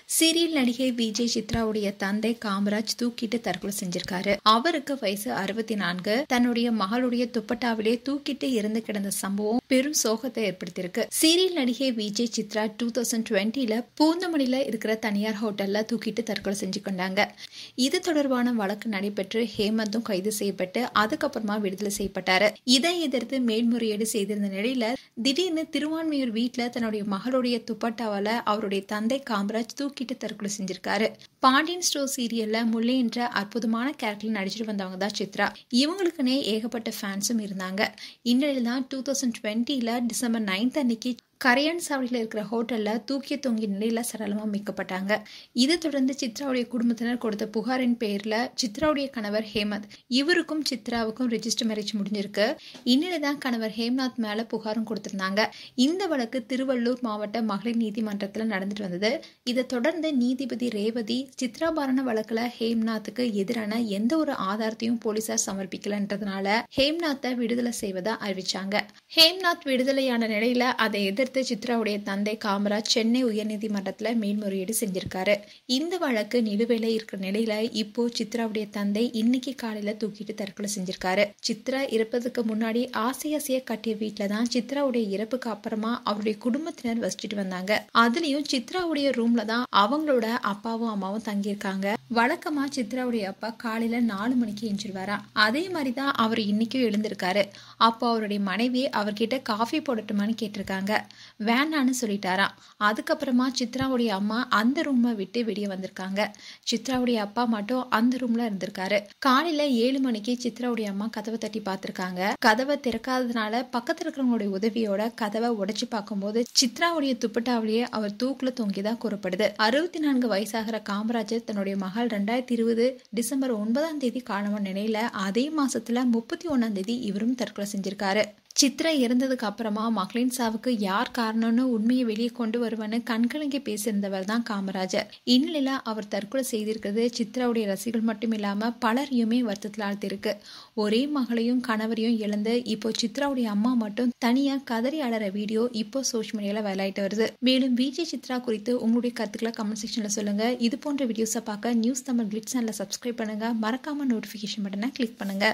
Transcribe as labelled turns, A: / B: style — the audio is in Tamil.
A: சீரியல் நடிகை விஜய் சித்ராவுடைய தந்தை காமராஜ் தூக்கிட்டு தற்கொலை செஞ்சிருக்காரு. அவருக்கு வயசு 64. தன்னுடைய மகளுடைய துப்பட்டாவிலே தூக்கிட்டு இறந்து கிடந்த சம்பவம் பெரும் சோகத்தை ஏற்படுத்தியிருக்கு. சீரியல் நடிகை விஜய் சித்ரா 2020ல பூந்தமல்லியில இருக்கிற தனியார் ஹோட்டல்ல தூக்கிட்டு தற்கொலை செஞ்சு கொண்டாங்க. இது தொடர்பான வழக்கு நடைபெற்று ஹேமந்தும் கைது செய்யப்பட்டு அதுக்கப்புறமா விடுதலை செய்யப்பட்டாரு. இதை எதிர்த்து மேல்முறையீடு செய்திருந்த நிலையில திடீர்னு திருவான்மையூர் வீட்டுல தன்னுடைய மகளுடைய துப்பட்டாவால அவருடைய தந்தை காமராஜ் தூக்கிட்டு தற்கொலை செஞ்சிருக்காரு. பாண்டியன் ஸ்டோர் சீரியல்ல முல்லை என்ற அற்புதமான கேரக்டர்ல நடிச்சிட்டு வந்தவங்க தான் சித்ரா. இவங்களுக்குன்னே ஏகப்பட்ட ஃபேன்ஸும் இருந்தாங்க. இந்நிலையில தான் 2020ல டிசம்பர் 9 அன்னைக்கு கரையான் சாவடியில் இருக்கிற ஹோட்டல்ல தூக்கிய தொங்கிய நிலையில சடலமா மீட்கப்பட்டாங்க. இதை தொடர்ந்து சித்ராவுடைய குடும்பத்தினர் கொடுத்த புகாரின் பெயர்ல சித்ராவுடைய கணவர் ஹேமந்த், இவருக்கும் சித்ராவுக்கும் ரெஜிஸ்டர் மேரேஜ் முடிஞ்சிருக்கு. இந்நிலைதான் கணவர் ஹேம்நாத் மேல புகாரும் கொடுத்திருந்தாங்க. இந்த வழக்கு திருவள்ளூர் மாவட்ட மகளிர் நீதிமன்றத்துல நடந்துட்டு வந்தது. இதை தொடர்ந்து நீதிபதி ரேவதி சித்ராபாரண வழக்குல ஹேம்நாத்துக்கு எதிரான எந்த ஒரு ஆதாரத்தையும் போலீசார் சமர்ப்பிக்கலன்றதுனால ஹேம்நாத்தை விடுதலை செய்வதா அறிவிச்சாங்க. ஹேம்நாத் விடுதலையான நிலையில அதை எதிர்த்து சித்ராவுடைய தந்தை காமராஜ் சென்னை உயர்நீதிமன்றத்துல மேல்முறையீடு செஞ்சிருக்காரு. இந்த வழக்கு நிலுவையில இருக்கிற நிலையில இப்போ சித்ராவுடைய தந்தை இன்னைக்கு காலையில தூக்கிட்டு தற்கொலை செஞ்சிருக்காரு. சித்ரா இறப்பதுக்கு முன்னாடி ஆசையாசையா கட்டிய வீட்டுல தான் சித்ராவுடைய இறப்புக்கு அப்புறமா அவருடைய குடும்பத்தினர் வசிச்சுட்டு வந்தாங்க. அதுலயும் சித்ராவுடைய ரூம்ல தான் அவங்களோட அப்பாவும் அம்மாவும் தங்கியிருக்காங்க. வழக்கமா சித்ராவுடைய அப்பா காலையில 4 மணிக்கு எஞ்சிருவாராம். அதே மாதிரிதான் அவர் இன்னைக்கும் எழுந்திருக்காரு. அப்போ அவருடைய மனைவி அவர்கிட்ட காஃபி போடட்டுமான்னு கேட்டிருக்காங்க. வேண்டான்னு சொல்லிட்டாராம். அதுக்கப்புறமா சித்ராவுடைய அம்மா அந்த ரூமை விட்டு வெளியே வந்திருக்காங்க. சித்ராவுடைய அப்பா மட்டும் அந்த ரூம்ல இருந்திருக்காரு. காலையில 7 மணிக்கு சித்ராவுடைய அம்மா கதவை தட்டி பார்த்திருக்காங்க. கதவை திறக்காததுனால பக்கத்துல இருக்கிறவங்களுடைய உதவியோட கதவை உடைச்சு பார்க்கும்போது சித்ராவுடைய துப்பட்டாவிலேயே அவர் தூக்குல தொங்கிதான் கூறப்படுது. 64 வயசாகிற காமராஜர் தன்னுடைய மகள் 2020 டிசம்பர் 9 காலமான நிலையில அதே மாசத்துல 31 இவரும் தற்கொலை செஞ்சிருக்காரு. சித்ரா இறந்ததுக்கு அப்புறமா மகளின் சாவுக்கு யார் காரணம்னு உண்மையை வெளியே கொண்டு வருவன்னு கண்கலங்கி பேசியிருந்தவர் தான் காமராஜர். இந்நிலையில அவர் தற்கொலை செய்திருக்கிறது சித்ராவுடைய ரசிகர்கள் மட்டும் இல்லாம பலரையுமே வருத்தத்தில் ஆழ்த்திருக்கு. ஒரே மகளையும் கணவரையும் இழந்து இப்போ சித்ராவுடைய அம்மா மட்டும் தனியா கதறி அழற வீடியோ இப்போ சோஷியல் மீடியால வைரலாயிட்டு வருது. மேலும் விஜய் சித்ரா குறித்து உங்களுடைய கருத்துக்களை கமெண்ட் செக்ஷன்ல சொல்லுங்க. இது போன்ற வீடியோஸை பார்க்க நியூஸ் தமிழ் கிளிட்ஸ் சேனலை சப்ஸ்கிரைப் பண்ணுங்க. மறக்காம நோட்டிபிகேஷன் பட்டனை கிளிக் பண்ணுங்க.